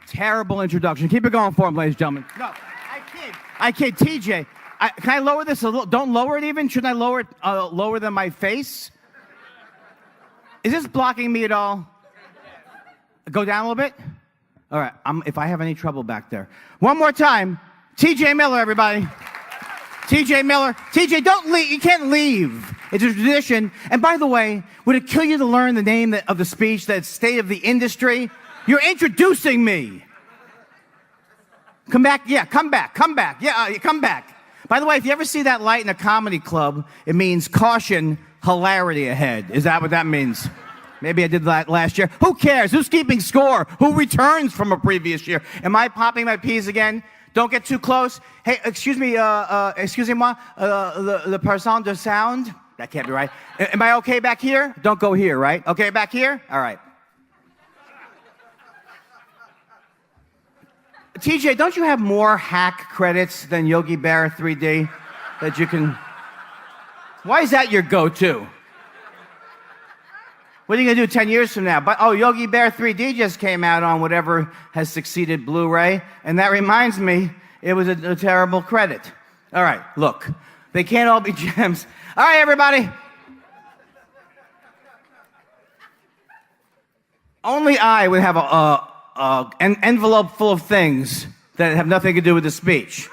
Terrible introduction. Keep it going for him, ladies and gentlemen. No, I kid. TJ, can I lower this a little? Don't lower it even. Shouldn't I lower it lower than my face? Is this blocking me at all? Go down a little bit? All right, if I have any trouble back there. One more time. TJ Miller, everybody. TJ Miller. TJ, don't leave. You can't leave. It's a tradition. And by the way, would it kill you to learn the name of the speech, that state of the industry? You're introducing me. Come back. Yeah, come back. Come back. Yeah, come back. By the way, if you ever see that light in a comedy club, it means caution, hilarity ahead. Is that what that means? Maybe I did that last year. Who cares? Who's keeping score? Who returns from a previous year? Am I popping my peas again? Don't get too close. Hey, excusez-moi, the person de sound. That can't be right. Am I okay back here? Don't go here, right? Okay, back here? All right. TJ, don't you have more hack credits than Yogi Bear 3D that you can... Why is that your go-to? What are you going to do 10 years from now? But Yogi Bear 3D just came out on whatever has succeeded Blu-ray, and that reminds me, it was a terrible credit. All right, look, they can't all be gems. All right, everybody. Only I would have an envelope full of things that have nothing to do with the speech.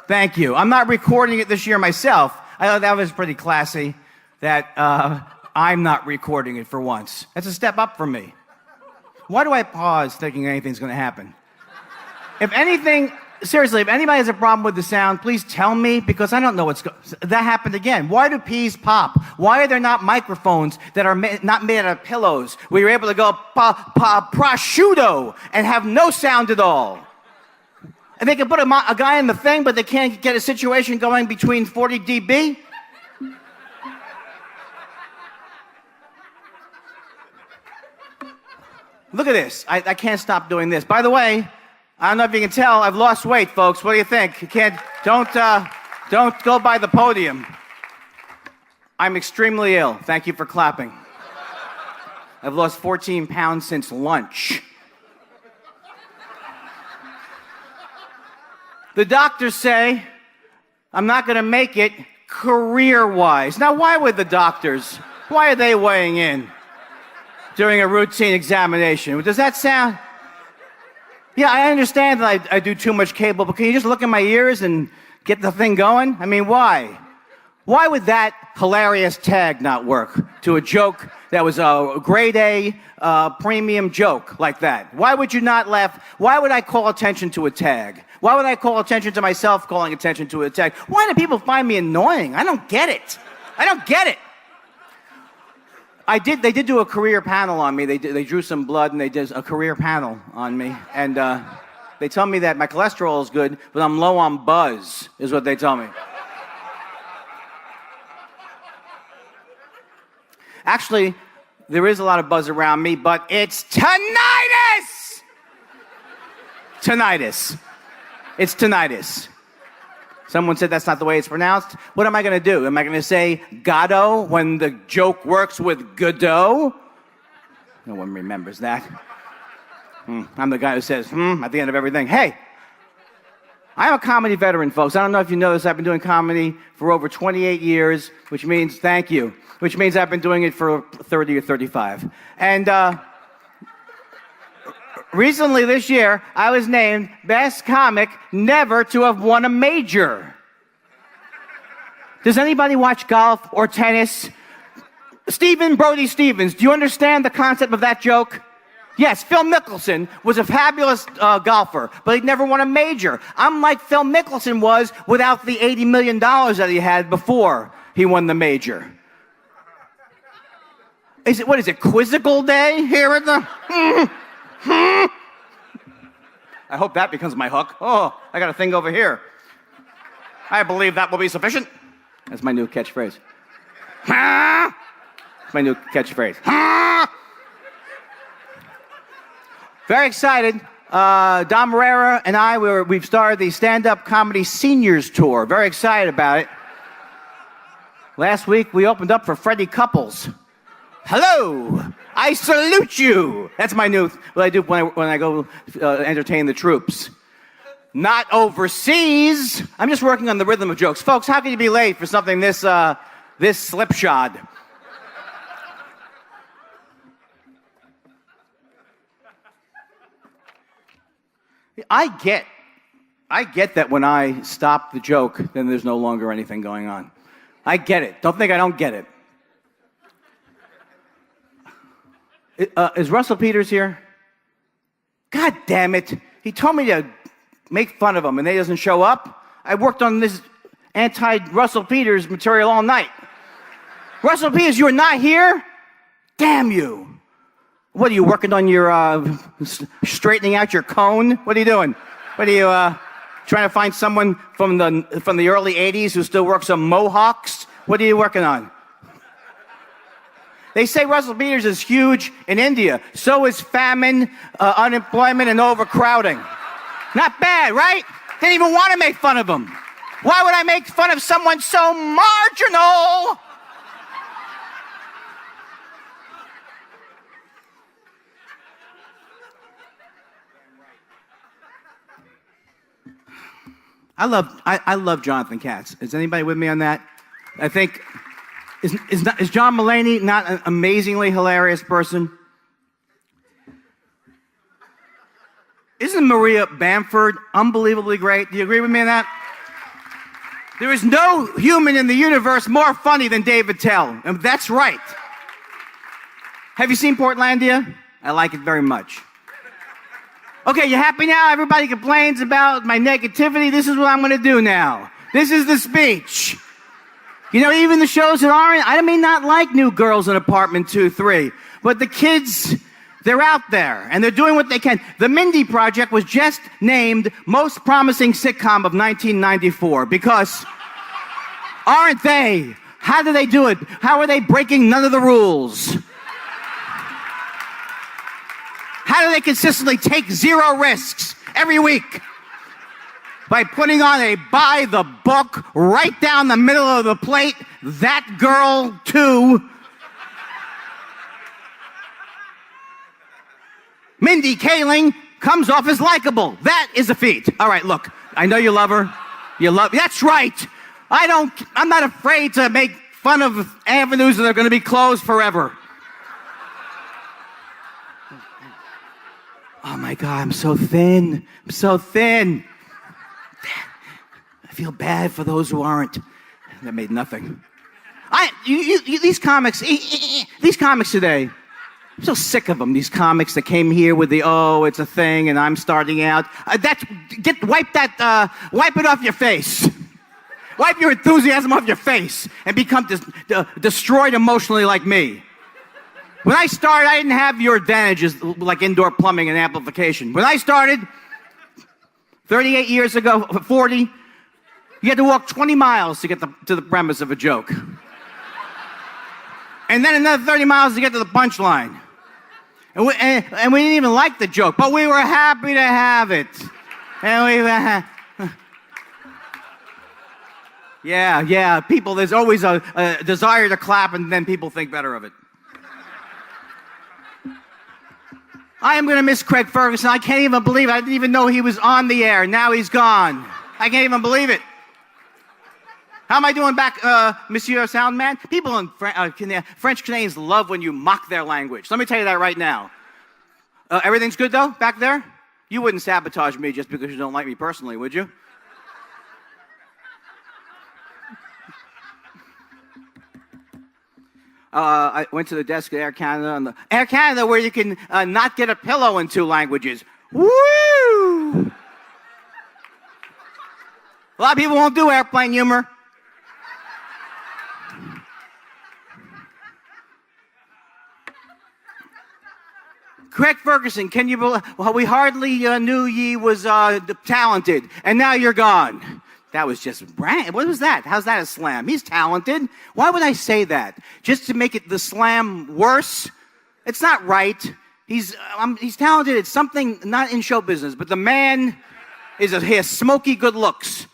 Thank you. I'm not recording it this year myself. I thought that was pretty classy, that I'm not recording it for once. That's a step up for me. Why do I pause thinking anything's going to happen? If anything, seriously, if anybody has a problem with the sound, please tell me, because I don't know what's going on. That happened again. Why do peas pop? Why are there not microphones that are not made out of pillows where you're able to go prosciutto and have no sound at all? And they can put a guy in the thing, but they can't get a situation going between 40 dB? Look at this. I can't stop doing this. By the way, I don't know if you can tell, I've lost weight, folks. What do you think? You can't, don't go by the podium. I'm extremely ill. Thank you for clapping. I've lost 14 pounds since lunch. The doctors say I'm not going to make it career-wise. Now, why would the doctors, why are they weighing in during a routine examination? Does that sound... Yeah, I understand that I do too much cable, but can you just look in my ears and get the thing going? I mean, why? Why would that hilarious tag not work to a joke that was a grade A premium joke like that? Why would you not laugh? Why would I call attention to a tag? Why would I call attention to myself calling attention to a tag? Why do people find me annoying? I don't get it. I don't get it. They did do a career panel on me. They drew some blood and they did a career panel on me. And they tell me that my cholesterol is good, but I'm low on buzz, is what they tell me. Actually, there is a lot of buzz around me, but it's tinnitus! Tinnitus. It's tinnitus. Someone said that's not the way it's pronounced. What am I going to do? Am I going to say Godot when the joke works with Godot? No one remembers that. I'm the guy who says, at the end of everything. Hey, I'm a comedy veteran, folks. I don't know if you know this. I've been doing comedy for over 28 years, which means, thank you, which means I've been doing it for 30 or 35. And recently this year, I was named Best Comic Never to Have Won a Major. Does anybody watch golf or tennis? Stephen Brody Stevens, do you understand the concept of that joke? Yes, Phil Mickelson was a fabulous golfer, but he'd never won a major. I'm like Phil Mickelson was without the $80 million that he had before he won the major. What is it, quizzical day here at the... I hope that becomes my hook. Oh, I got a thing over here. I believe that will be sufficient. That's my new catchphrase. That's my new catchphrase. Very excited. Dom Herrera and I, we've started the stand-up comedy seniors tour. Very excited about it. Last week, we opened up for Freddie Couples. Hello. I salute you. That's my new, what I do when I go entertain the troops. Not overseas. I'm just working on the rhythm of jokes. Folks, how can you be late for something this slipshod? I get that when I stop the joke, then there's no longer anything going on. I get it. Don't think I don't get it. Is Russell Peters here? God damn it. He told me to make fun of him, and he doesn't show up. I worked on this anti-Russell Peters material all night. Russell Peters, you are not here? Damn you. What are you working on your, straightening out your cone? What are you doing? What are you, trying to find someone from the early 80s who still works on mohawks? What are you working on? They say Russell Peters is huge in India. So is famine, unemployment, and overcrowding. Not bad, right? Didn't even want to make fun of him. Why would I make fun of someone so marginal? I love Jonathan Katz. Is anybody with me on that? I think, is John Mulaney not an amazingly hilarious person? Isn't Maria Bamford unbelievably great? Do you agree with me on that? There is no human in the universe more funny than David Tell. And that's right. Have you seen Portlandia? I like it very much. Okay, you happy now? Everybody complains about my negativity. This is what I'm going to do now. This is the speech. You know, even the shows that aren't, I may not like New Girls in Apartment 2-3, but the kids, they're out there, and they're doing what they can. The Mindy Project was just named Most Promising Sitcom of 1994, because aren't they? How do they do it? How are they breaking none of the rules? How do they consistently take zero risks every week? By putting on a by the book right down the middle of the plate, That Girl Too. Mindy Kaling comes off as likable. That is a feat. All right, look, I know you love her. That's right. I'm not afraid to make fun of avenues that are going to be closed forever. Oh my God, I'm so thin. I'm so thin. I feel bad for those who aren't. That made nothing. These comics today, I'm so sick of them. These comics that came here with the, oh, it's a thing and I'm starting out. Wipe it off your face. Wipe your enthusiasm off your face and become destroyed emotionally like me. When I started, I didn't have your advantages like indoor plumbing and amplification. When I started 38 years ago, 40, you had to walk 20 miles to get to the premise of a joke. And then another 30 miles to get to the punchline. And we didn't even like the joke, but we were happy to have it. And people, there's always a desire to clap and then people think better of it. I am going to miss Craig Ferguson. I can't even believe it. I didn't even know he was on the air. Now he's gone. I can't even believe it. How am I doing back, Monsieur Soundman? People in French Canadians love when you mock their language. Let me tell you that right now. Everything's good, though, back there? You wouldn't sabotage me just because you don't like me personally, would you? I went to the desk at Air Canada, Air Canada where you can not get a pillow in 2 languages. Woo! A lot of people won't do airplane humor. Craig Ferguson, can you believe? Well, we hardly knew ye was talented, and now you're gone. That was just, what was that? How's that a slam? He's talented. Why would I say that? Just to make the slam worse? It's not right. He's talented. It's something not in show business, but the man he has smoky good looks.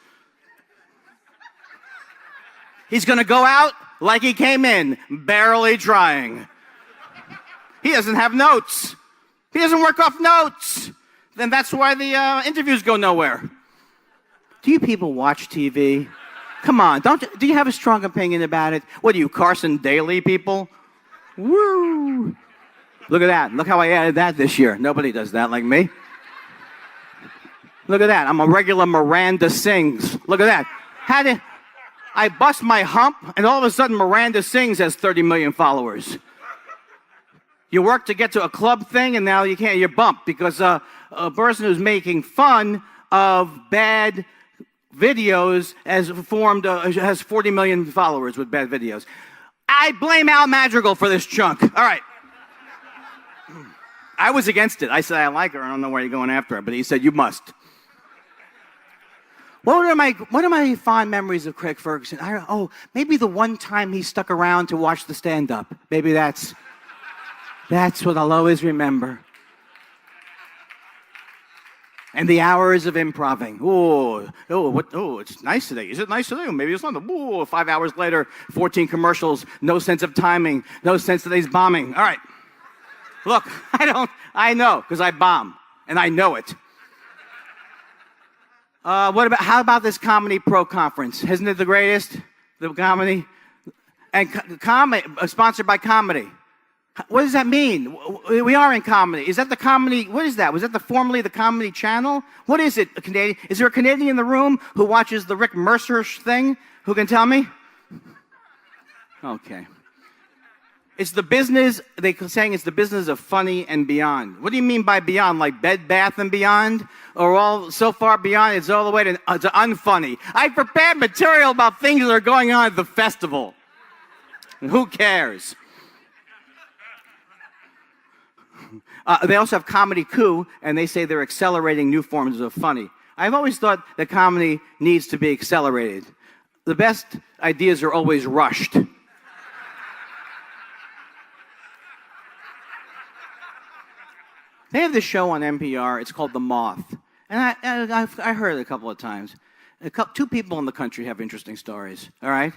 He's going to go out like he came in, barely trying. He doesn't have notes. He doesn't work off notes. Then that's why the interviews go nowhere. Do you people watch TV? Come on, do you have a strong opinion about it? What are you, Carson Daly people? Woo! Look at that. Look how I added that this year. Nobody does that like me. Look at that. I'm a regular Miranda Sings. Look at that. I bust my hump, and all of a sudden Miranda Sings has 30 million followers. You work to get to a club thing, and now you can't. You're bumped because a person who's making fun of bad videos has 40 million followers with bad videos. I blame Al Madrigal for this chunk. All right. I was against it. I said, I like her. I don't know why you're going after her. But he said, you must. What are my fond memories of Craig Ferguson? Maybe the one time he stuck around to watch the stand-up. Maybe that's what I'll always remember. And the hours of improving. It's nice today. Is it nice today? Maybe it's not. 5 hours later, 14 commercials, no sense of timing, no sense today's bombing. All right. Look, I know, because I bomb, and I know it. How about this Comedy Pro Conference? Isn't it the greatest? The comedy? And sponsored by comedy. What does that mean? We are in comedy. Is that the comedy? What is that? Was that formerly the Comedy Channel? What is it? A Canadian? Is there a Canadian in the room who watches the Rick Mercer thing? Who can tell me? Okay. It's the business, they're saying it's the business of funny and beyond. What do you mean by beyond? Like Bed Bath and Beyond? Or all so far beyond, it's all the way to unfunny. I prepared material about things that are going on at the festival. And who cares? They also have Comedy Coup, and they say they're accelerating new forms of funny. I've always thought that comedy needs to be accelerated. The best ideas are always rushed. They have this show on NPR. It's called The Moth. And I heard it a couple of times. Two people in the country have interesting stories, all right?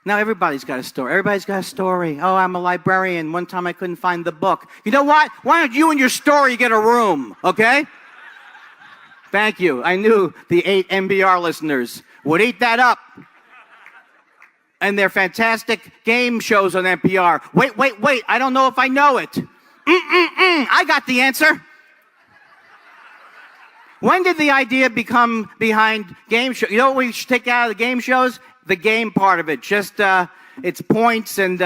Now everybody's got a story. Everybody's got a story. Oh, I'm a librarian. One time I couldn't find the book. You know what? Why don't you and your story get a room, okay? Thank you. I knew the 8 NPR listeners would eat that up. And their fantastic game shows on NPR. Wait. I don't know if I know it. I got the answer. When did the idea become behind game shows? You know what we should take out of the game shows? The game part of it. Just, it's points and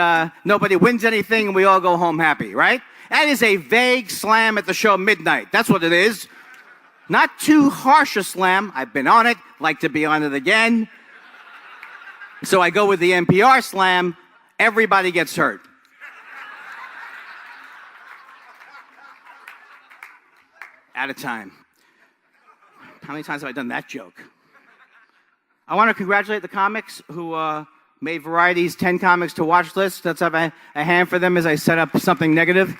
nobody wins anything and we all go home happy, right? That is a vague slam at the show midnight. That's what it is. Not too harsh a slam. I've been on it. Like to be on it again. So I go with the NPR slam. Everybody gets hurt. At a time. How many times have I done that joke? I want to congratulate the comics who made Variety's 10 comics to watch list. Let's have a hand for them as I set up something negative.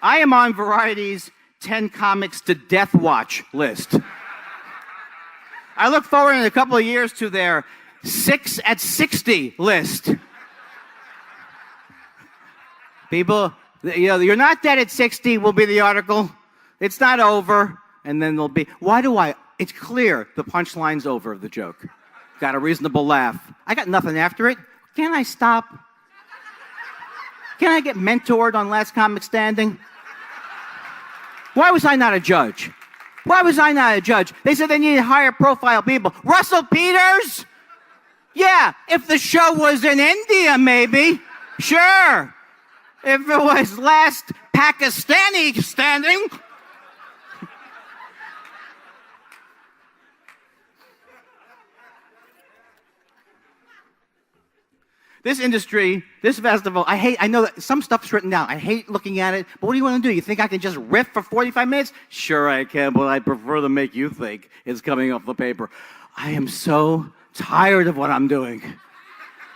I am on Variety's 10 comics to death watch list. I look forward in a couple of years to their 6 at 60 list. People, you're not dead at 60 will be the article. It's not over. And then there'll be, it's clear the punchline's over of the joke. Got a reasonable laugh. I got nothing after it. Can I stop? Can I get mentored on Last Comic Standing? Why was I not a judge? They said they needed higher profile people. Russell Peters? Yeah, if the show was in India, maybe. Sure. If it was Last Pakistani Standing. This industry, this festival, I know that some stuff's written down. I hate looking at it, but what do you want to do? You think I can just riff for 45 minutes? Sure I can, but I prefer to make you think it's coming off the paper. I am so tired of what I'm doing.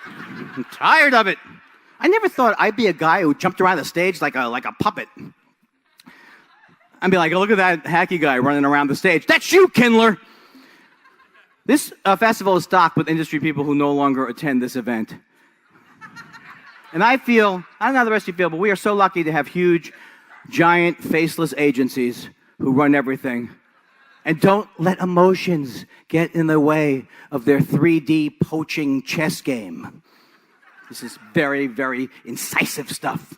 I'm tired of it. I never thought I'd be a guy who jumped around the stage like a puppet. I'd be like, oh, look at that hacky guy running around the stage. That's you, Kindler. This festival is stocked with industry people who no longer attend this event. And I don't know how the rest of you feel, but we are so lucky to have huge, giant, faceless agencies who run everything. And don't let emotions get in the way of their 3D poaching chess game. This is very, very incisive stuff.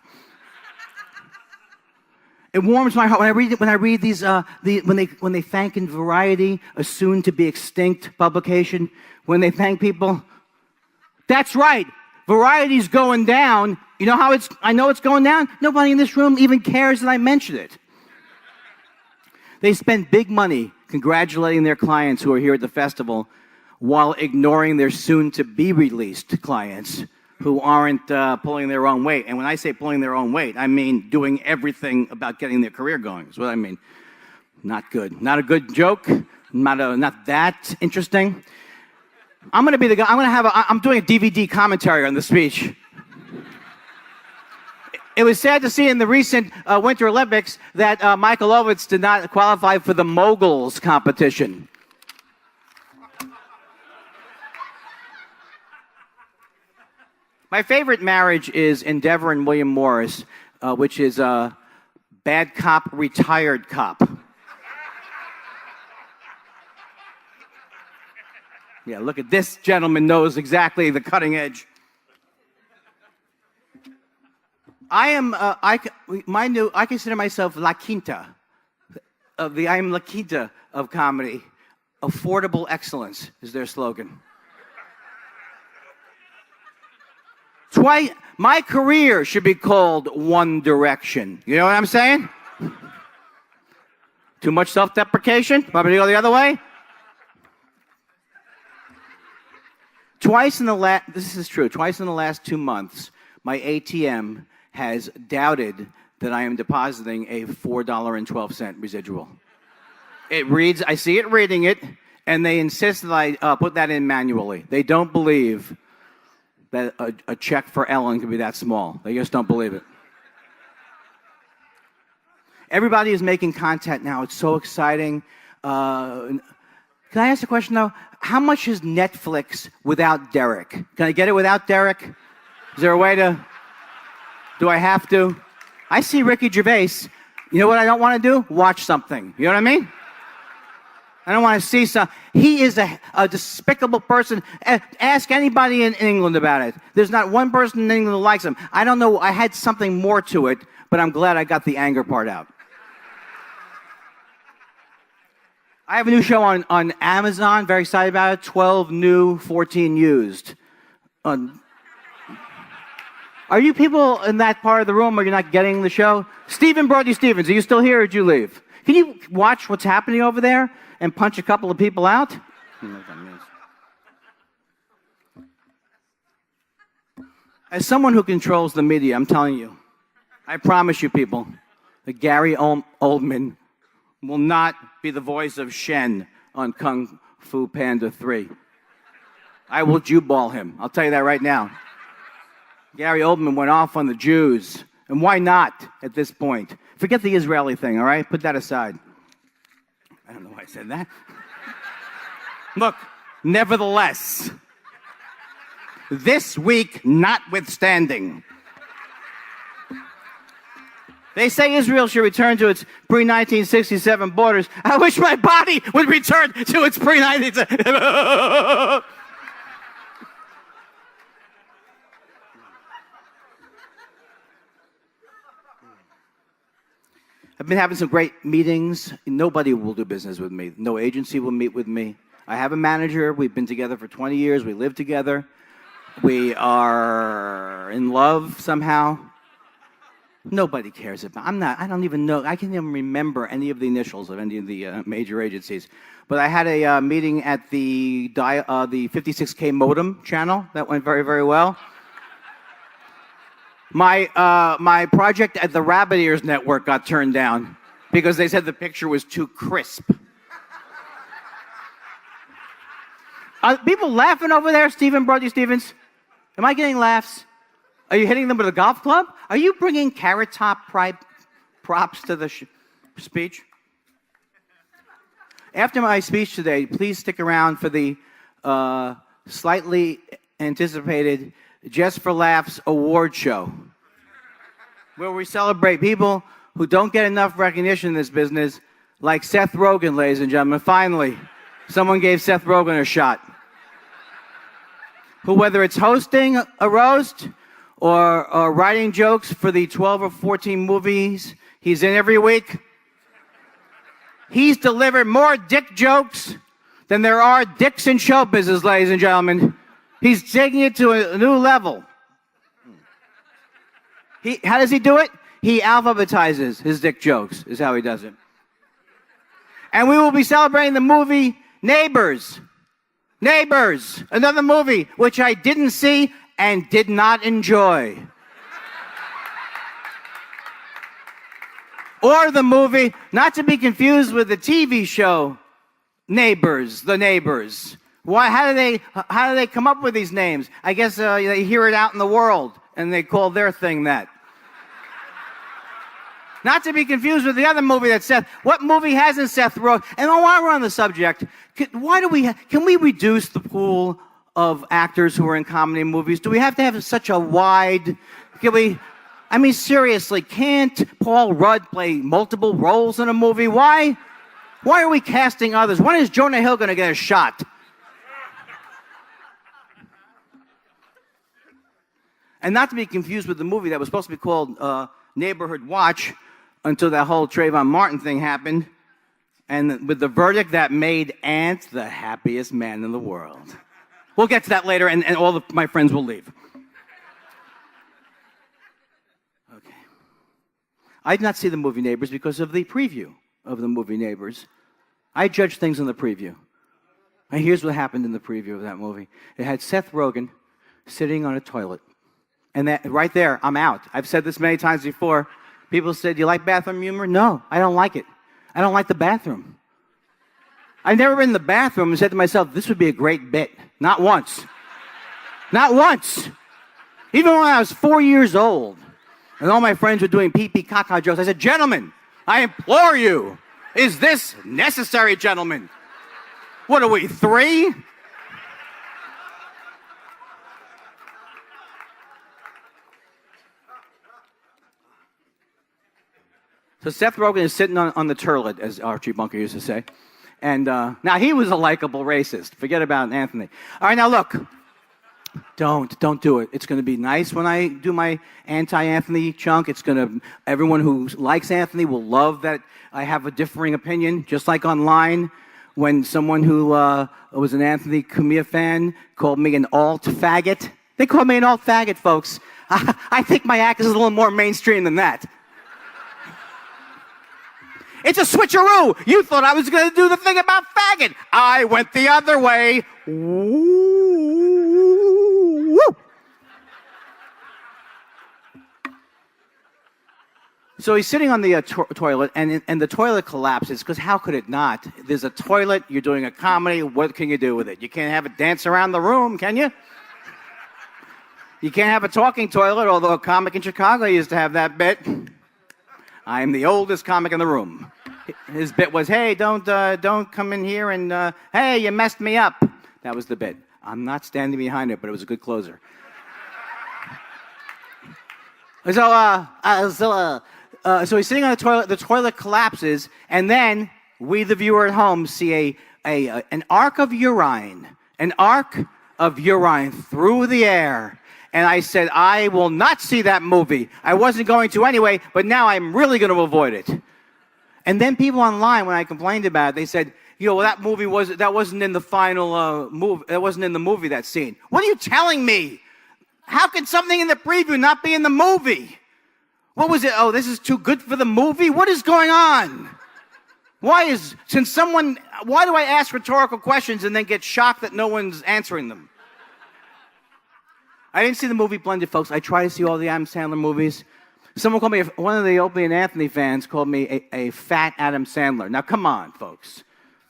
It warms my heart when I read these when they thank in Variety, a soon-to-be extinct publication, when they thank people. That's right, Variety's going down. You know how I know it's going down? Nobody in this room even cares that I mention it. They spend big money congratulating their clients who are here at the festival while ignoring their soon-to-be released clients who aren't pulling their own weight. And when I say pulling their own weight, I mean doing everything about getting their career going. That's what I mean. Not good. Not a good joke. Not that interesting. I'm going to be the guy. I'm doing a DVD commentary on the speech. It was sad to see in the recent Winter Olympics that Michael Ovitz did not qualify for the moguls competition. My favorite marriage is Endeavor and William Morris, which is bad cop, retired cop. Yeah, look at this gentleman knows exactly the cutting edge. I consider myself La Quinta I am La Quinta of comedy. Affordable excellence is their slogan. My career should be called One Direction. You know what I'm saying? Too much self-deprecation? Probably go the other way? This is true. Twice in the last 2 months, my ATM has doubted that I am depositing a $4.12 residual. It reads, I see it reading it, and they insist that I put that in manually. They don't believe that a check for Ellen could be that small. They just don't believe it. Everybody is making content now. It's so exciting. Can I ask a question, though? How much is Netflix without Derek? Can I get it without Derek? Is there a way to... Do I have to? I see Ricky Gervais. You know what I don't want to do? Watch something. You know what I mean? I don't want to see some... He is a despicable person. Ask anybody in England about it. There's not one person in England who likes him. I don't know. I had something more to it, but I'm glad I got the anger part out. I have a new show on Amazon. Very excited about it. 12 new, 14 used. Are you people in that part of the room, or you're not getting the show? Stephen Brody Stevens, are you still here, or did you leave? Can you watch what's happening over there and punch a couple of people out? As someone who controls the media, I'm telling you, I promise you people, that Gary Oldman will not be the voice of Shen on Kung Fu Panda 3. I will Jew-ball him. I'll tell you that right now. Gary Oldman went off on the Jews. And why not at this point? Forget the Israeli thing, all right? Put that aside. I don't know why I said that. Look, nevertheless, this week notwithstanding, they say Israel should return to its pre-1967 borders. I wish my body would return to its pre-1967. I've been having some great meetings. Nobody will do business with me. No agency will meet with me. I have a manager. We've been together for 20 years. We live together. We are in love somehow. Nobody cares about. I don't even know. I can't even remember any of the initials of any of the major agencies. But I had a meeting at the 56K modem channel. That went very, very well. My project at the Rabbit Ears Network got turned down because they said the picture was too crisp. Are people laughing over there, Stephen Brody Stevens? Am I getting laughs? Are you hitting them with a golf club? Are you bringing Carrot Top props to the speech? After my speech today, please stick around for the slightly anticipated Just for Laughs award show, where we celebrate people who don't get enough recognition in this business, like Seth Rogen, ladies and gentlemen. Finally, someone gave Seth Rogen a shot. Who, whether it's hosting a roast or writing jokes for the 12 or 14 movies he's in every week, he's delivered more dick jokes than there are dicks in show business, ladies and gentlemen. He's taking it to a new level. How does he do it? He alphabetizes his dick jokes, is how he does it. And we will be celebrating the movie Neighbors. Neighbors, another movie which I didn't see and did not enjoy. Or the movie, not to be confused with the TV show Neighbors, The Neighbors. Why? How do they come up with these names? I guess they hear it out in the world and they call their thing that. Not to be confused with the other movie that Seth. What movie hasn't Seth Rogen? And while we're on the subject, can we reduce the pool of actors who are in comedy movies? Do we have to have such a wide? I mean, seriously, can't Paul Rudd play multiple roles in a movie? Why are we casting others? When is Jonah Hill going to get a shot? And not to be confused with the movie that was supposed to be called Neighborhood Watch, until that whole Trayvon Martin thing happened, and with the verdict that made Ant the happiest man in the world. We'll get to that later, and all of my friends will leave. Okay. I did not see the movie Neighbors because of the preview of the movie Neighbors. I judge things in the preview. And here's what happened in the preview of that movie. It had Seth Rogen sitting on a toilet. And that right there, I'm out. I've said this many times before. People said, "Do you like bathroom humor?" No, I don't like it. I don't like the bathroom. I've never been in the bathroom and said to myself, this would be a great bit. Not once. Not once. Even when I was 4 years old, and all my friends were doing pee-pee caca jokes, I said, "Gentlemen, I implore you, is this necessary, gentlemen? What are we, 3? So Seth Rogen is sitting on the turlet, as Archie Bunker used to say. And now he was a likable racist. Forget about Anthony. All right, now look. Don't do it. It's going to be nice when I do my anti-Anthony chunk. Everyone who likes Anthony will love that I have a differing opinion. Just like online, when someone who was an Anthony Cumia fan called me an alt-faggot. They call me an alt-faggot, folks. I think my act is a little more mainstream than that. It's a switcheroo. You thought I was going to do the thing about faggot. I went the other way. Woo. So he's sitting on the toilet, and the toilet collapses, because how could it not? There's a toilet, you're doing a comedy, what can you do with it? You can't have it dance around the room, can you? You can't have a talking toilet, although a comic in Chicago used to have that bit. I'm the oldest comic in the room. His bit was, "Hey, don't come in here and, hey, you messed me up." That was the bit. I'm not standing behind it, but it was a good closer. So he's sitting on the toilet collapses, and then we, the viewer at home, see an arc of urine through the air. And I said, I will not see that movie. I wasn't going to anyway, but now I'm really going to avoid it. And then people online, when I complained about it, they said, well, that wasn't in the final movie. That wasn't in the movie, that scene. What are you telling me? How can something in the preview not be in the movie? What was it? Oh, this is too good for the movie? What is going on? Why do I ask rhetorical questions and then get shocked that no one's answering them? I didn't see the movie Blended, folks. I try to see all the Adam Sandler movies. Someone called me, one of the Opie and Anthony fans called me a fat Adam Sandler. Now, come on, folks.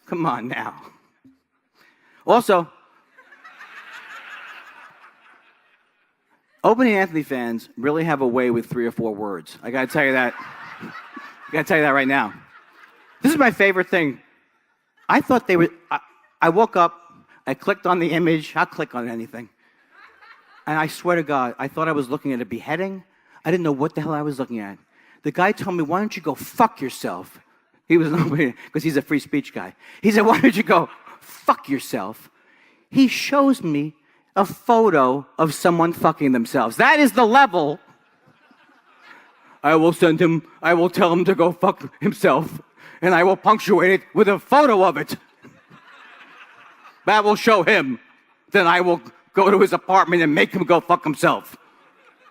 Come on now. Also, Opie and Anthony fans really have a way with 3 or 4 words. I got to tell you that. Right now. This is my favorite thing. I thought they were... I woke up, I clicked on the image. I'll click on anything. And I swear to God, I thought I was looking at a beheading. I didn't know what the hell I was looking at. The guy told me, why don't you go fuck yourself? He was, because he's a free speech guy. He said, why don't you go fuck yourself? He shows me a photo of someone fucking themselves. That is the level. I will tell him to go fuck himself, and I will punctuate it with a photo of it. That will show him. Then I will go to his apartment and make him go fuck himself.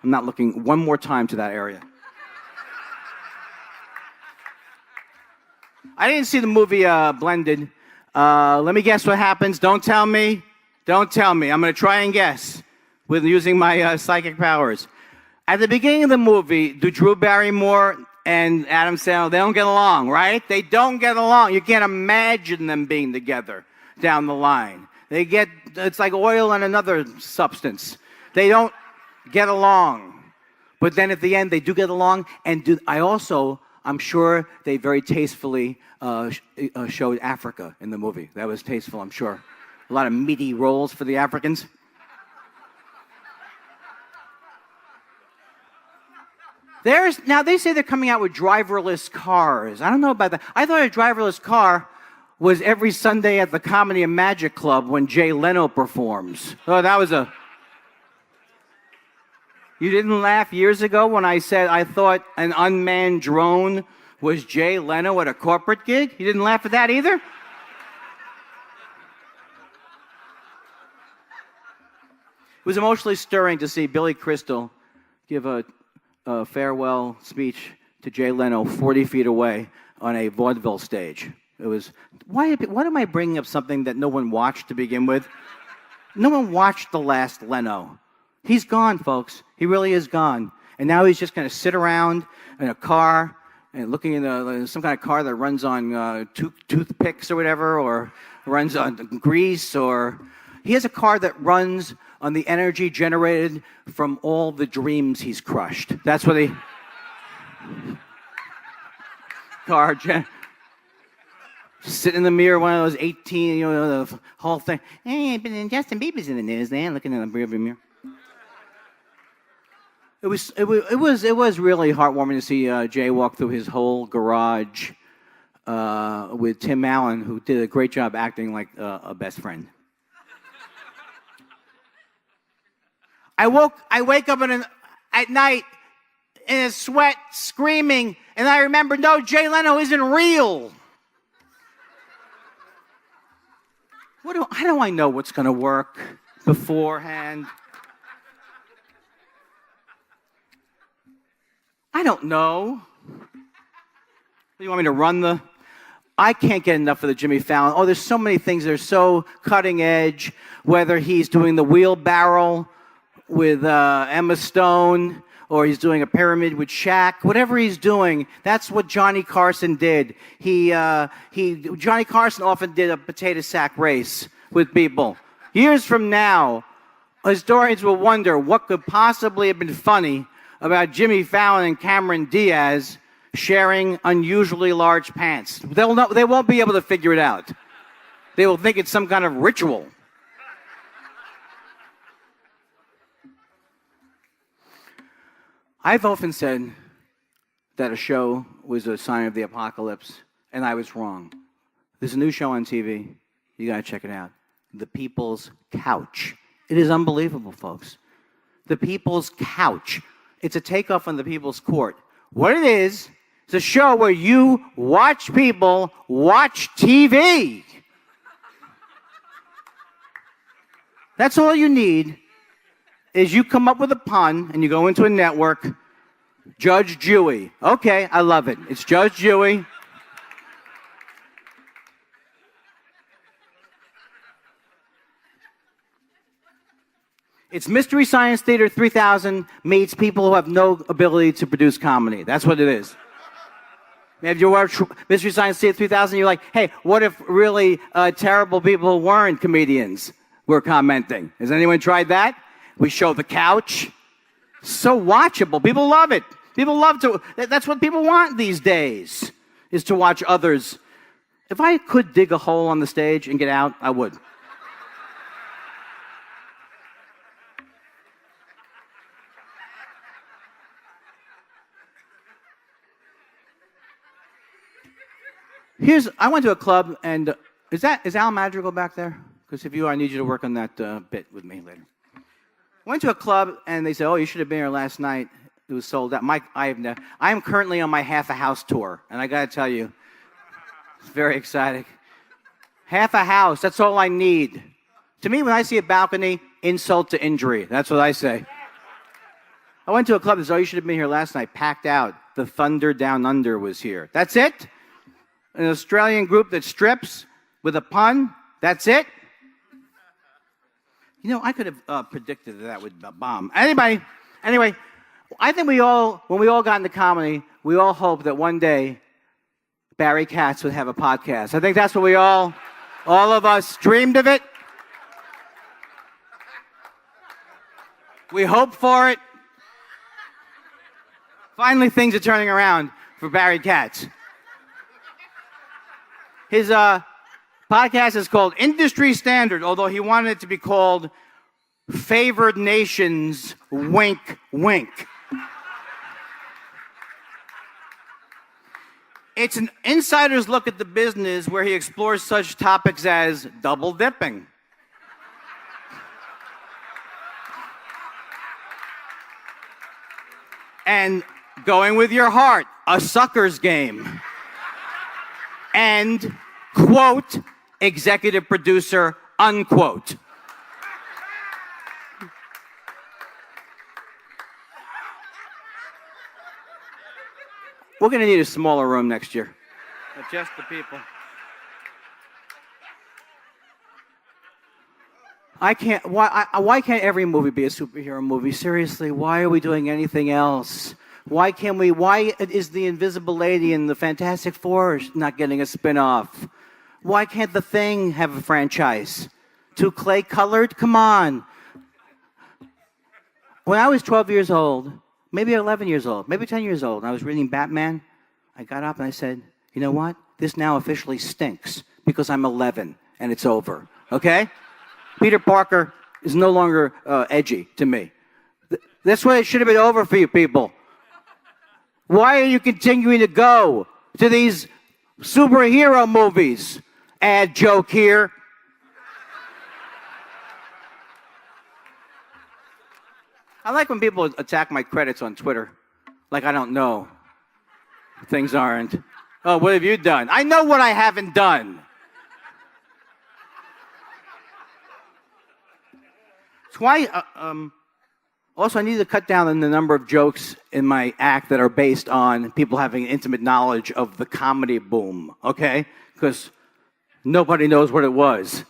I'm not looking one more time to that area. I didn't see the movie Blended. Let me guess what happens. Don't tell me. Don't tell me. I'm going to try and guess with using my psychic powers. At the beginning of the movie, do Drew Barrymore and Adam Sandler, they don't get along, right? They don't get along. You can't imagine them being together down the line. It's like oil and another substance. They don't get along. But then at the end, they do get along. And I'm sure they very tastefully showed Africa in the movie. That was tasteful, I'm sure. A lot of meaty roles for the Africans. Now they say they're coming out with driverless cars. I don't know about that. I thought a driverless car was every Sunday at the Comedy and Magic Club when Jay Leno performs. Oh, that was You didn't laugh years ago when I said I thought an unmanned drone was Jay Leno at a corporate gig? You didn't laugh at that either? It was emotionally stirring to see Billy Crystal give a farewell speech to Jay Leno 40 feet away on a vaudeville stage. It was, why am I bringing up something that no one watched to begin with? No one watched the last Leno. He's gone, folks. He really is gone. And now he's just going to sit around in a car and looking in some kind of car that runs on toothpicks or whatever, or runs on grease, or he has a car that runs on the energy generated from all the dreams he's crushed. That's what sit in the mirror, one of those 18, the whole thing. Hey, Justin Bieber's in the news, man, looking in the rearview mirror. It was really heartwarming to see Jay walk through his whole garage with Tim Allen, who did a great job acting like a best friend. I wake up at night in a sweat, screaming, and I remember, no, Jay Leno isn't real. How do I know what's going to work beforehand? I don't know. You want me to run I can't get enough of the Jimmy Fallon. Oh, there's so many things that are so cutting edge, whether he's doing the wheelbarrow with Emma Stone, or he's doing a pyramid with Shaq. Whatever he's doing, that's what Johnny Carson did. Johnny Carson often did a potato sack race with people. Years from now, historians will wonder what could possibly have been funny about Jimmy Fallon and Cameron Diaz sharing unusually large pants. They won't be able to figure it out. They will think it's some kind of ritual. I've often said that a show was a sign of the apocalypse, and I was wrong. There's a new show on TV. You got to check it out. The People's Couch. It is unbelievable, folks. The People's Couch. It's a takeoff on the People's Court. What it is, it's a show where you watch people watch TV. That's all you need, is you come up with a pun and you go into a network. Judge Dewey. Okay, I love it. It's Judge Dewey. It's Mystery Science Theater 3000 meets people who have no ability to produce comedy. That's what it is. If you watch Mystery Science Theater 3000, you're like, hey, what if really terrible people who weren't comedians were commenting? Has anyone tried that? We show the couch. So watchable. People love it. People love to. That's what people want these days, is to watch others. If I could dig a hole on the stage and get out, I would. I went to a club, and is Al Madrigal back there? Because if you are, I need you to work on that bit with me later. I went to a club, and they said, "Oh, you should have been here last night. It was sold out." I am currently on my half a house tour, and I got to tell you, it's very exciting. Half a house, that's all I need. To me, when I see a balcony, insult to injury. That's what I say. I went to a club that said, "Oh, you should have been here last night." Packed out. The Thunder Down Under was here. That's it? An Australian group that strips with a pun? That's it? You know, I could have predicted that would bomb. Anyway, I think when we all got into comedy, we all hoped that one day Barry Katz would have a podcast. I think that's what all of us dreamed of it. We hoped for it. Finally, things are turning around for Barry Katz. His podcast is called Industry Standard, although he wanted it to be called Favored Nations Wink Wink. It's an insider's look at the business where he explores such topics as double dipping, and going with your heart, a sucker's game, and, quote, executive producer, unquote. We're going to need a smaller room next year. Just the people. Why can't every movie be a superhero movie? Seriously, why are we doing anything else? Why is the Invisible Lady and the Fantastic Four not getting a spin-off? Why can't The Thing have a franchise? Too clay-colored? Come on. When I was 12 years old, maybe 11 years old, maybe 10 years old, and I was reading Batman, I got up and I said, you know what? This now officially stinks because I'm 11 and it's over, okay? Peter Parker is no longer edgy to me. That's why it should have been over for you people. Why are you continuing to go to these superhero movies? Ad joke here. I like when people attack my credits on Twitter. Like I don't know. Things aren't. Oh, what have you done? I know what I haven't done. That's why, also I need to cut down on the number of jokes in my act that are based on people having intimate knowledge of the comedy boom, okay? Because nobody knows what it was.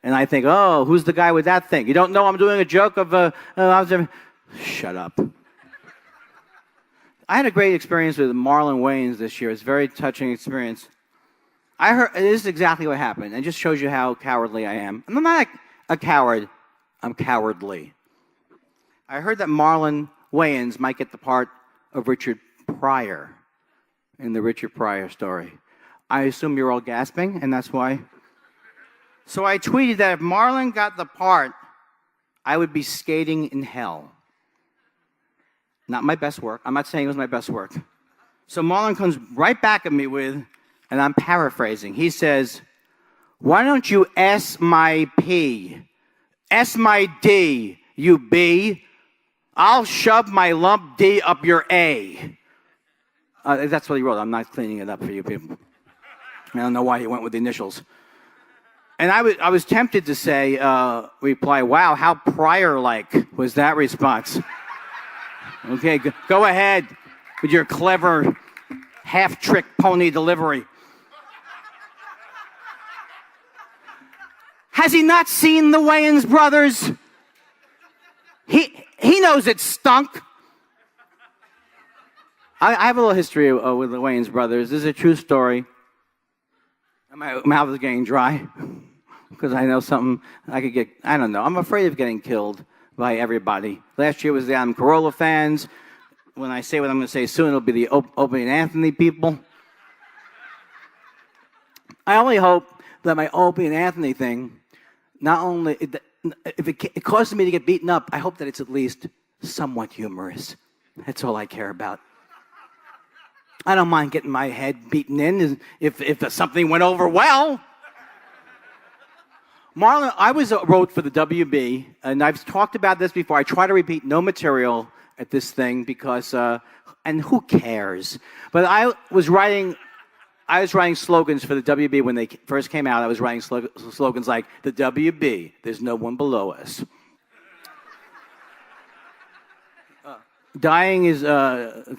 And I think, oh, who's the guy with that thing? You don't know I'm doing a joke of shut up. I had a great experience with Marlon Wayans this year. It's a very touching experience. I heard, this is exactly what happened. It just shows you how cowardly I am. And I'm not a coward. I'm cowardly. I heard that Marlon Wayans might get the part of Richard Pryor in the Richard Pryor story. I assume you're all gasping, and that's why. So I tweeted that if Marlon got the part, I would be skating in hell. Not my best work. I'm not saying it was my best work. So Marlon comes right back at me with, and I'm paraphrasing, he says, why don't you S my P? S my D, you B. I'll shove my lump D up your A. That's what he wrote. I'm not cleaning it up for you people. I don't know why he went with the initials. And I was tempted to say, reply, wow, how Pryor-like was that response? Okay, go ahead with your clever half-trick pony delivery. Has he not seen the Wayans brothers? He knows it stunk. I have a little history with the Wayans brothers. This is a true story. My mouth is getting dry because I know something I could get. I don't know. I'm afraid of getting killed by everybody. Last year was the Adam Carolla fans. When I say what I'm going to say soon, it'll be the Opie and Anthony people. I only hope that my Opie and Anthony thing, not only, if it causes me to get beaten up, I hope that it's at least somewhat humorous. That's all I care about. I don't mind getting my head beaten in if something went over well. Marlon, I wrote for the WB, and I've talked about this before. I try to repeat no material at this thing because, and who cares? But I was writing slogans for the WB when they first came out. I was writing slogans like, the WB, there's no one below us. Dying is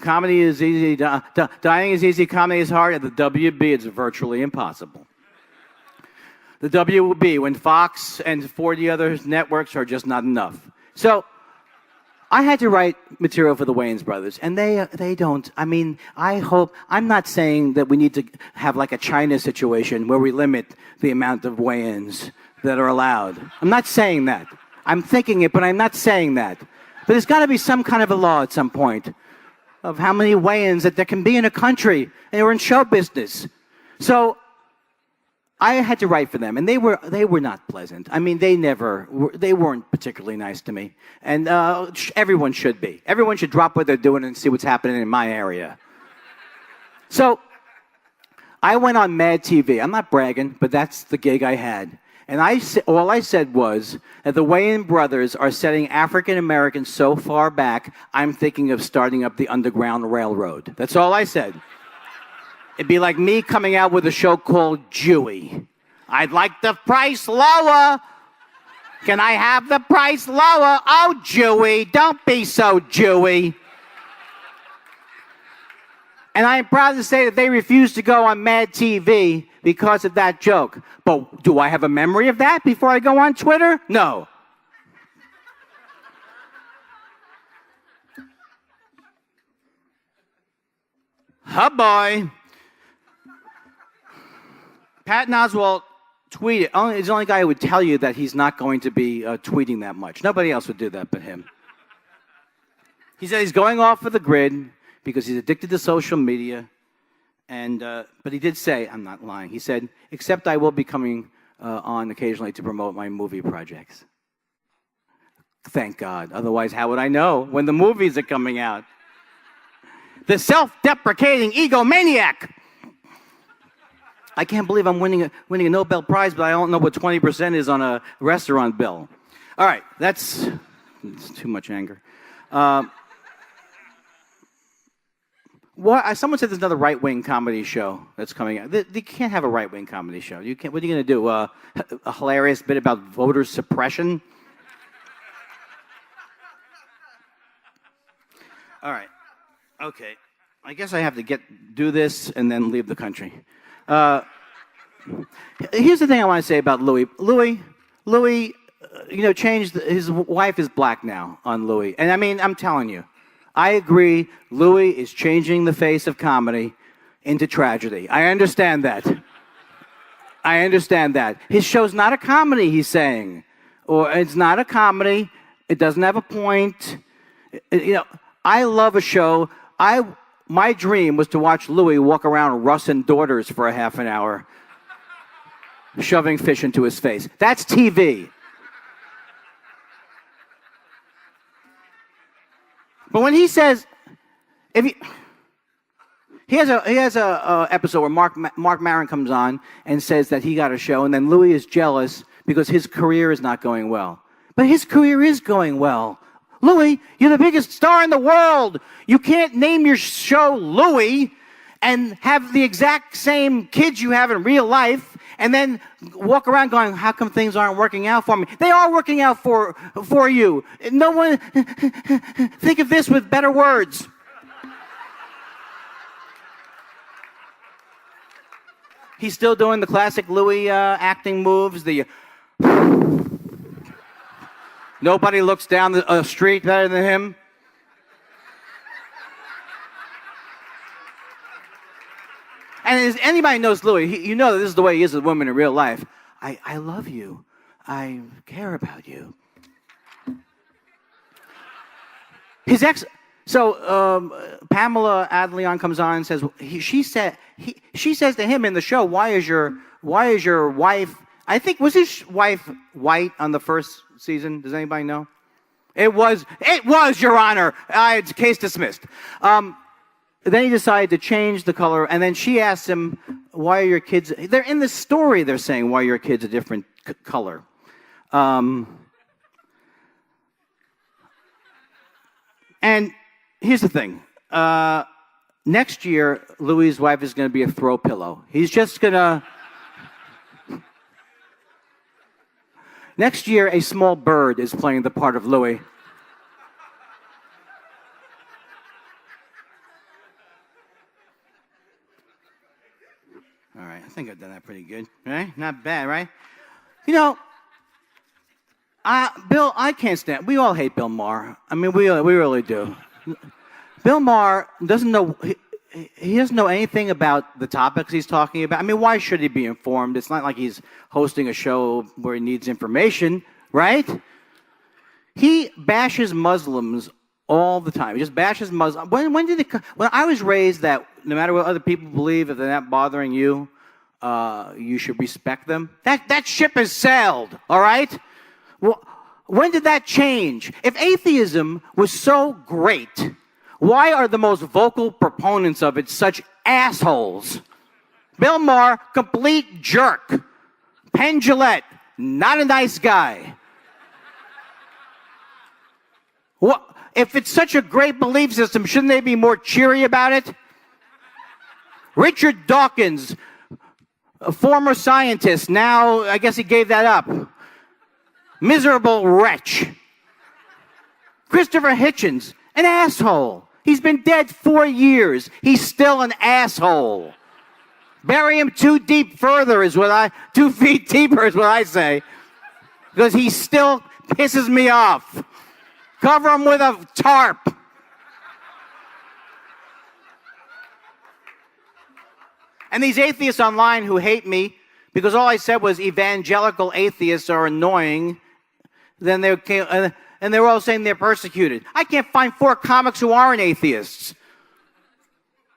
comedy is easy. Dying is easy. Comedy is hard. At the WB, it's virtually impossible. The WB, when Fox and 40 other networks are just not enough. So I had to write material for the Wayans brothers, and they don't. I mean, I'm not saying that we need to have like a China situation where we limit the amount of Wayans that are allowed. I'm not saying that. I'm thinking it, but I'm not saying that. But there's got to be some kind of a law at some point of how many Wayans that there can be in a country, and we're in show business. So I had to write for them, and they were not pleasant. I mean, they weren't particularly nice to me, and everyone should be. Everyone should drop what they're doing and see what's happening in my area. So I went on Mad TV. I'm not bragging, but that's the gig I had. And all I said was that the Wayans brothers are setting African Americans so far back, I'm thinking of starting up the Underground Railroad. That's all I said. It'd be like me coming out with a show called Jewy. I'd like the price lower. Can I have the price lower? Oh, Jewy, don't be so Jewy. And I'm proud to say that they refused to go on Mad TV because of that joke. But do I have a memory of that before I go on Twitter? No. Boy. Patton Oswalt tweeted. He's the only guy who would tell you that he's not going to be tweeting that much. Nobody else would do that but him. He said he's going off of the grid because he's addicted to social media. But he did say, I'm not lying, he said, except I will be coming on occasionally to promote my movie projects. Thank God. Otherwise, how would I know when the movies are coming out? The self-deprecating egomaniac. I can't believe I'm winning a Nobel Prize, but I don't know what 20% is on a restaurant bill. All right, that's too much anger. Someone said there's another right-wing comedy show that's coming out. You can't have a right-wing comedy show. What are you going to do? A hilarious bit about voter suppression? All right. Okay. I guess I have to do this and then leave the country. Here's the thing I want to say about Louis. Louis, changed. His wife is black now on Louis. And I mean, I'm telling you. I agree, Louis is changing the face of comedy into tragedy. I understand that. His show's not a comedy, he's saying. Or it's not a comedy. It doesn't have a point. I love a show. My dream was to watch Louis walk around Russ and Daughters for a half an hour, shoving fish into his face. That's TV. But when he says, he has a episode where Mark Maron comes on and says that he got a show, and then Louis is jealous because his career is not going well. But his career is going well. Louis, you're the biggest star in the world. You can't name your show Louis and have the exact same kids you have in real life and then walk around going, how come things aren't working out for me? They are working out for you. No one, think of this with better words. He's still doing the classic Louis acting moves, nobody looks down the street better than him. And as anybody knows Louis, you know that this is the way he is with women in real life. I love you. I care about you. Pamela Adelion comes on and says she says to him in the show, why is your wife? I think was his wife white on the first season? Does anybody know? It was, Your Honor. It's case dismissed. Then he decided to change the color, and then she asked him, why are your kids... They're in the story, they're saying, why are your kids a different color? And here's the thing. Next year, Louis' wife is going to be a throw pillow. He's just going to... Next year, a small bird is playing the part of Louis. All right, I think I've done that pretty good, right? Not bad, right? You know, Bill, I can't stand... We all hate Bill Maher. I mean, we really do. Bill Maher doesn't know... He doesn't know anything about the topics he's talking about. I mean, why should he be informed? It's not like he's hosting a show where he needs information, right? He bashes Muslims all the time. He just bashes Muslims. When did it? When I was raised that no matter what other people believe, if they're not bothering you, you should respect them. That ship has sailed. All right. Well, when did that change? If atheism was so great, why are the most vocal proponents of it such assholes? Bill Maher, complete jerk. Penn Jillette, not a nice guy. What? If it's such a great belief system, shouldn't they be more cheery about it? Richard Dawkins, a former scientist, now I guess he gave that up. Miserable wretch. Christopher Hitchens, an asshole. He's been dead 4 years. He's still an asshole. Bury him 2 feet deeper is what I say. Because he still pisses me off. Cover him with a tarp. And these atheists online who hate me because all I said was evangelical atheists are annoying, then they came, and they were all saying they're persecuted. I can't find 4 comics who aren't atheists.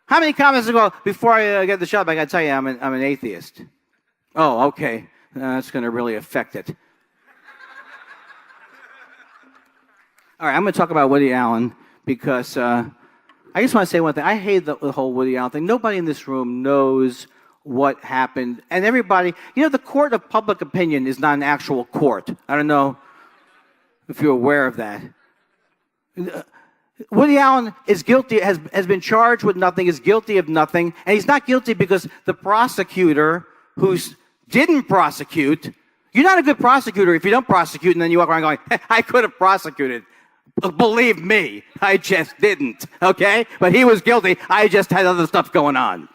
How many comics ago, before I get the job, I got to tell you I'm an atheist. Oh, okay. That's going to really affect it. All right, I'm going to talk about Woody Allen because I just want to say one thing. I hate the whole Woody Allen thing. Nobody in this room knows what happened. And everybody, the court of public opinion is not an actual court. I don't know if you're aware of that. Woody Allen is guilty, has been charged with nothing, is guilty of nothing, and he's not guilty because the prosecutor who didn't prosecute, you're not a good prosecutor if you don't prosecute and then you walk around going, I could have prosecuted. Believe me, I just didn't, okay? But he was guilty, I just had other stuff going on.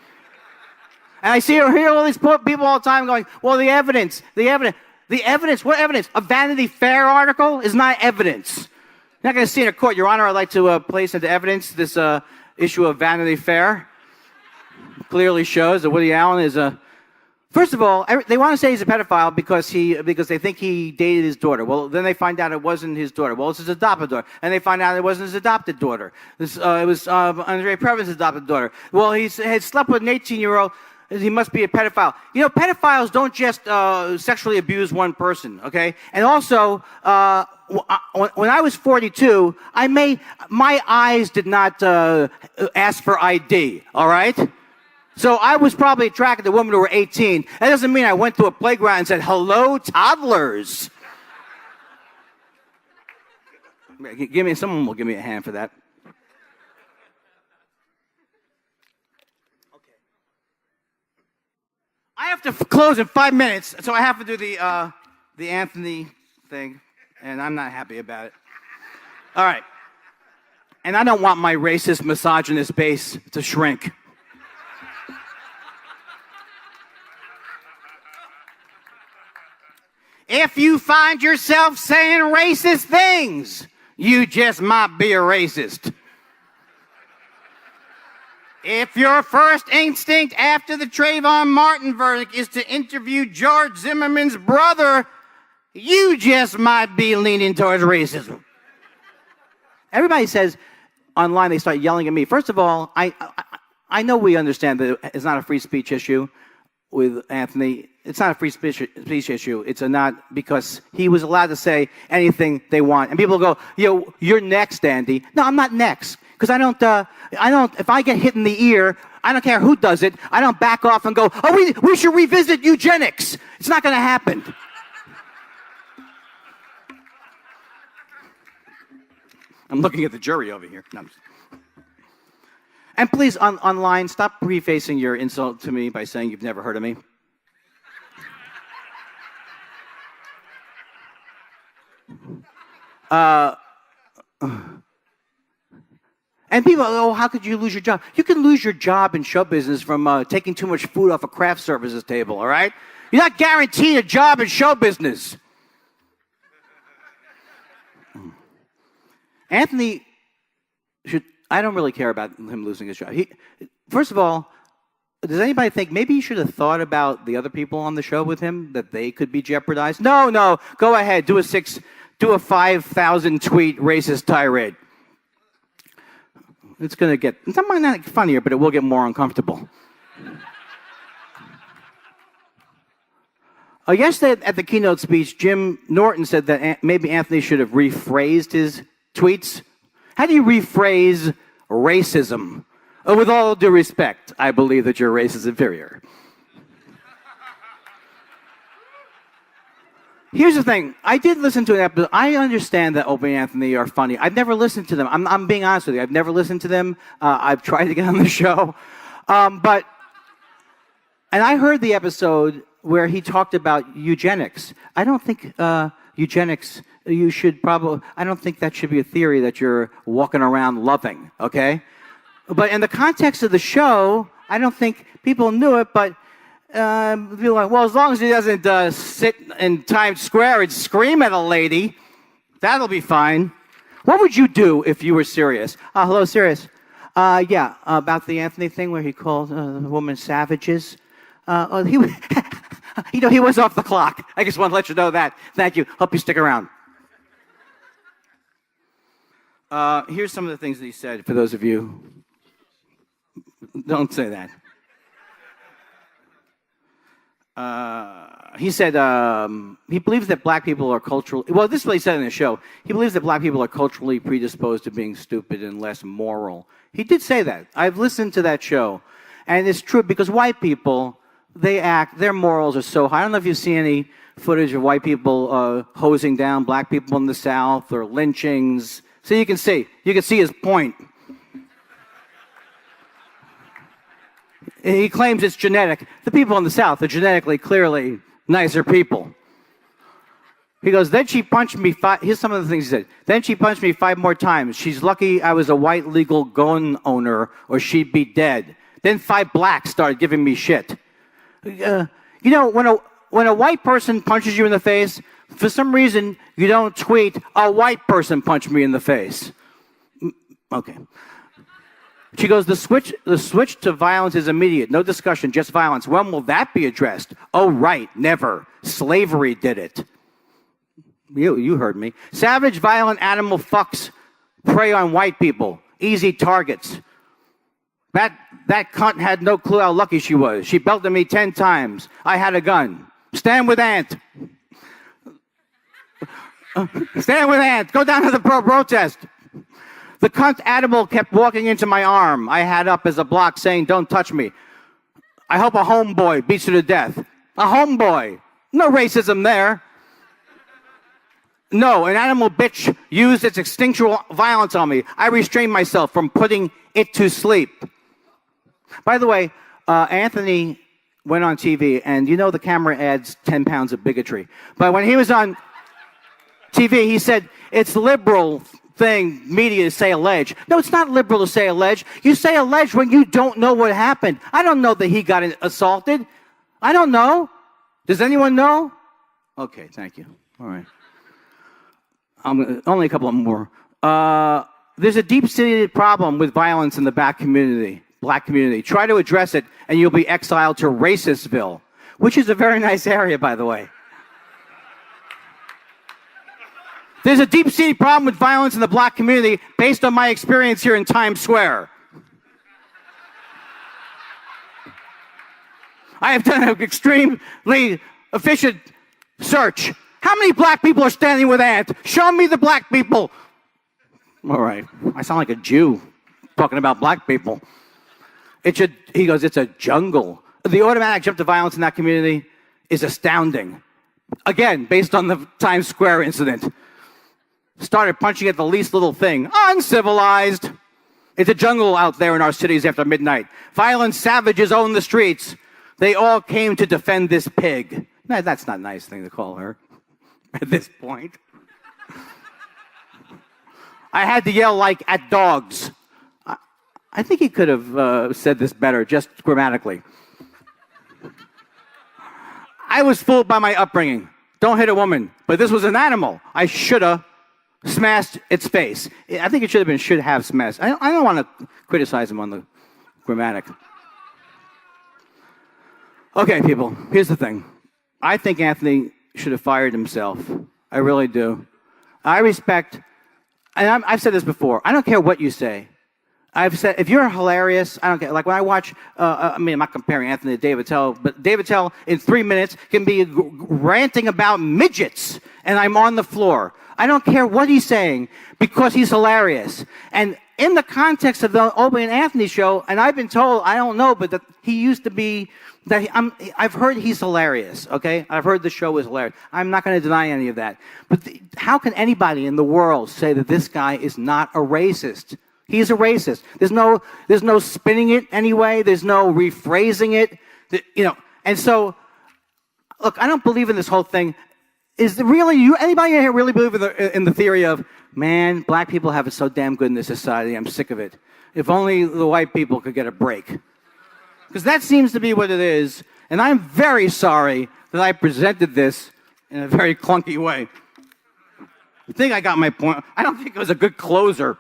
And I hear all these people all the time going, well, the evidence, what evidence? A Vanity Fair article is not evidence. You're not going to see in a court, Your Honor, I'd like to place into evidence this issue of Vanity Fair. Clearly shows that Woody Allen is a... First of all, they want to say he's a pedophile because they think he dated his daughter. Well, then they find out it wasn't his daughter. Well, it's his adopted daughter. And they find out it wasn't his adopted daughter. It was Andre Previn's adopted daughter. Well, he had slept with an 18-year-old. He must be a pedophile. Pedophiles don't just sexually abuse one person, okay? And also, when I was 42, my eyes did not ask for ID, all right? So I was probably attracted to women who were 18. That doesn't mean I went to a playground and said, hello, toddlers. Someone will give me a hand for that. Okay. I have to close in 5 minutes, so I have to do the Anthony thing, and I'm not happy about it. All right. And I don't want my racist, misogynist base to shrink. If you find yourself saying racist things, you just might be a racist. If your first instinct after the Trayvon Martin verdict is to interview George Zimmerman's brother, you just might be leaning towards racism. Everybody says online, they start yelling at me. First of all, I know we understand that it's not a free speech issue with Anthony. It's not a free speech issue. It's not because he was allowed to say anything they want. And people go, you're next, Andy. No, I'm not next. Because if I get hit in the ear, I don't care who does it, I don't back off and go, oh, we should revisit eugenics. It's not going to happen. I'm looking at the jury over here. No, and please, online, stop prefacing your insult to me by saying you've never heard of me. And people, oh, how could you lose your job? You can lose your job in show business from taking too much food off a craft services table, all right? You're not guaranteed a job in show business. Anthony I don't really care about him losing his job. First of all, does anybody think maybe he should have thought about the other people on the show with him, that they could be jeopardized? No, go ahead, do a 5,000 tweet racist tirade. It's going to get, it might not get funnier, but it will get more uncomfortable. Yesterday at the keynote speech, Jim Norton said that maybe Anthony should have rephrased his tweets. How do you rephrase racism? With all due respect, I believe that your race is inferior. Here's the thing. I did listen to an episode. I understand that Opie and Anthony are funny. I've never listened to them. I'm being honest with you. I've never listened to them. I've tried to get on the show. And I heard the episode where he talked about eugenics. I don't think eugenics, I don't think that should be a theory that you're walking around loving, okay? But in the context of the show, I don't think people knew it, but people are like, well, as long as he doesn't sit in Times Square and scream at a lady, that'll be fine. What would you do if you were serious? Hello, serious. Yeah, about the Anthony thing where he called the woman savages. He was off the clock. I just want to let you know that. Thank you. Hope you stick around. Here's some of the things that he said for those of you. Don't say that. He said he believes that black people are culturally... Well, this is what he said in the show. He believes that black people are culturally predisposed to being stupid and less moral. He did say that. I've listened to that show. And it's true because white people, their morals are so high. I don't know if you see any footage of white people hosing down black people in the South or lynchings. So you can see his point. He claims it's genetic. The people in the South are genetically, clearly nicer people. He goes, then she punched me here's some of the things he said. Then she punched me 5 more times. She's lucky I was a white legal gun owner or she'd be dead. Then 5 blacks started giving me shit. When a white person punches you in the face, for some reason, you don't tweet, a white person punched me in the face. Okay. She goes, the switch to violence is immediate. No discussion, just violence. When will that be addressed? Oh, right, never. Slavery did it. You heard me. Savage, violent animal fucks prey on white people. Easy targets. That cunt had no clue how lucky she was. She belted me 10 times. I had a gun. Stand with Ant. Stand with Ant. Go down to the protest. The cunt animal kept walking into my arm. I had up as a block saying, don't touch me. I hope a homeboy beats her to death. A homeboy. No racism there. No, an animal bitch used its instinctual violence on me. I restrained myself from putting it to sleep. By the way, Anthony went on TV, and the camera adds 10 pounds of bigotry. But when he was on TV, he said, it's liberal thing, media, to say alleged. No, it's not liberal to say alleged. You say alleged when you don't know what happened. I don't know that he got assaulted. I don't know. Does anyone know? Okay, thank you. All right. Only a couple of more. There's a deep-seated problem with violence in the black community. Try to address it, and you'll be exiled to Racistville, which is a very nice area, by the way. There's a deep-seated problem with violence in the black community based on my experience here in Times Square. I have done an extremely efficient search. How many black people are standing with Ant? Show me the black people. All right. I sound like a Jew. talking about black people. He goes, it's a jungle. The automatic jump to violence in that community is astounding. Again, based on the Times Square incident. Started punching at the least little thing. Uncivilized. It's a jungle out there in our cities after midnight. Violent savages own the streets. They all came to defend this pig. Nah, that's not a nice thing to call her at this point. I had to yell like at dogs. I think he could have said this better, just grammatically. I was fooled by my upbringing. Don't hit a woman. But this was an animal. I should have smashed its face. I think it should have been should have smashed. I don't want to criticize him on the grammatic. Okay, people, here's the thing. I think Anthony should have fired himself. I really do. I respect, and I've said this before, I don't care what you say. I've said, if you're hilarious, I don't care. Like when I watch, I'm not comparing Anthony to David Tell, but David Tell in 3 minutes can be ranting about midgets, and I'm on the floor. I don't care what he's saying because he's hilarious. And in the context of the Opie and Anthony show, and I've been told, I don't know, but that he used to be, I've heard he's hilarious, okay? I've heard the show is hilarious. I'm not going to deny any of that. But how can anybody in the world say that this guy is not a racist? He's a racist. There's no spinning it anyway. There's no rephrasing it. And so, look, I don't believe in this whole thing. Anybody here really believe in the theory of, man, black people have it so damn good in this society, I'm sick of it. If only the white people could get a break. Because that seems to be what it is, and I'm very sorry that I presented this in a very clunky way. I think I got my point. I don't think it was a good closer.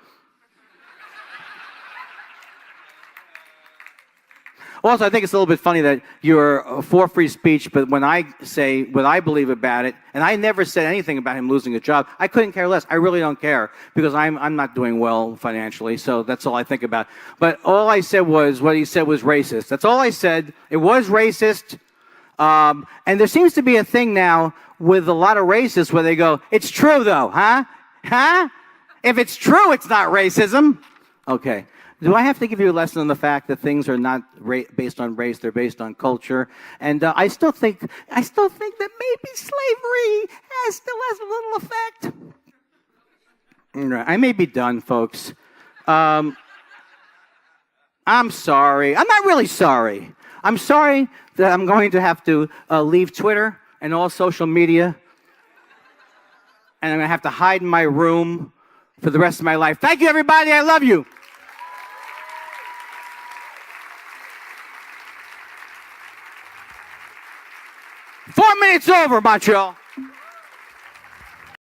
Also, I think it's a little bit funny that you're for free speech, but when I say what I believe about it, and I never said anything about him losing a job, I couldn't care less. I really don't care because I'm not doing well financially, so that's all I think about. But all I said was what he said was racist. That's all I said. It was racist. And there seems to be a thing now with a lot of racists where they go, it's true though, huh? Huh? If it's true, it's not racism. Okay. Do I have to give you a lesson on the fact that things are not based on race, they're based on culture? And I still think that maybe slavery still has a little effect. Right. I may be done, folks. I'm sorry. I'm not really sorry. I'm sorry that I'm going to have to leave Twitter and all social media. And I'm going to have to hide in my room for the rest of my life. Thank you, everybody. I love you. 4 minutes over, Montreal.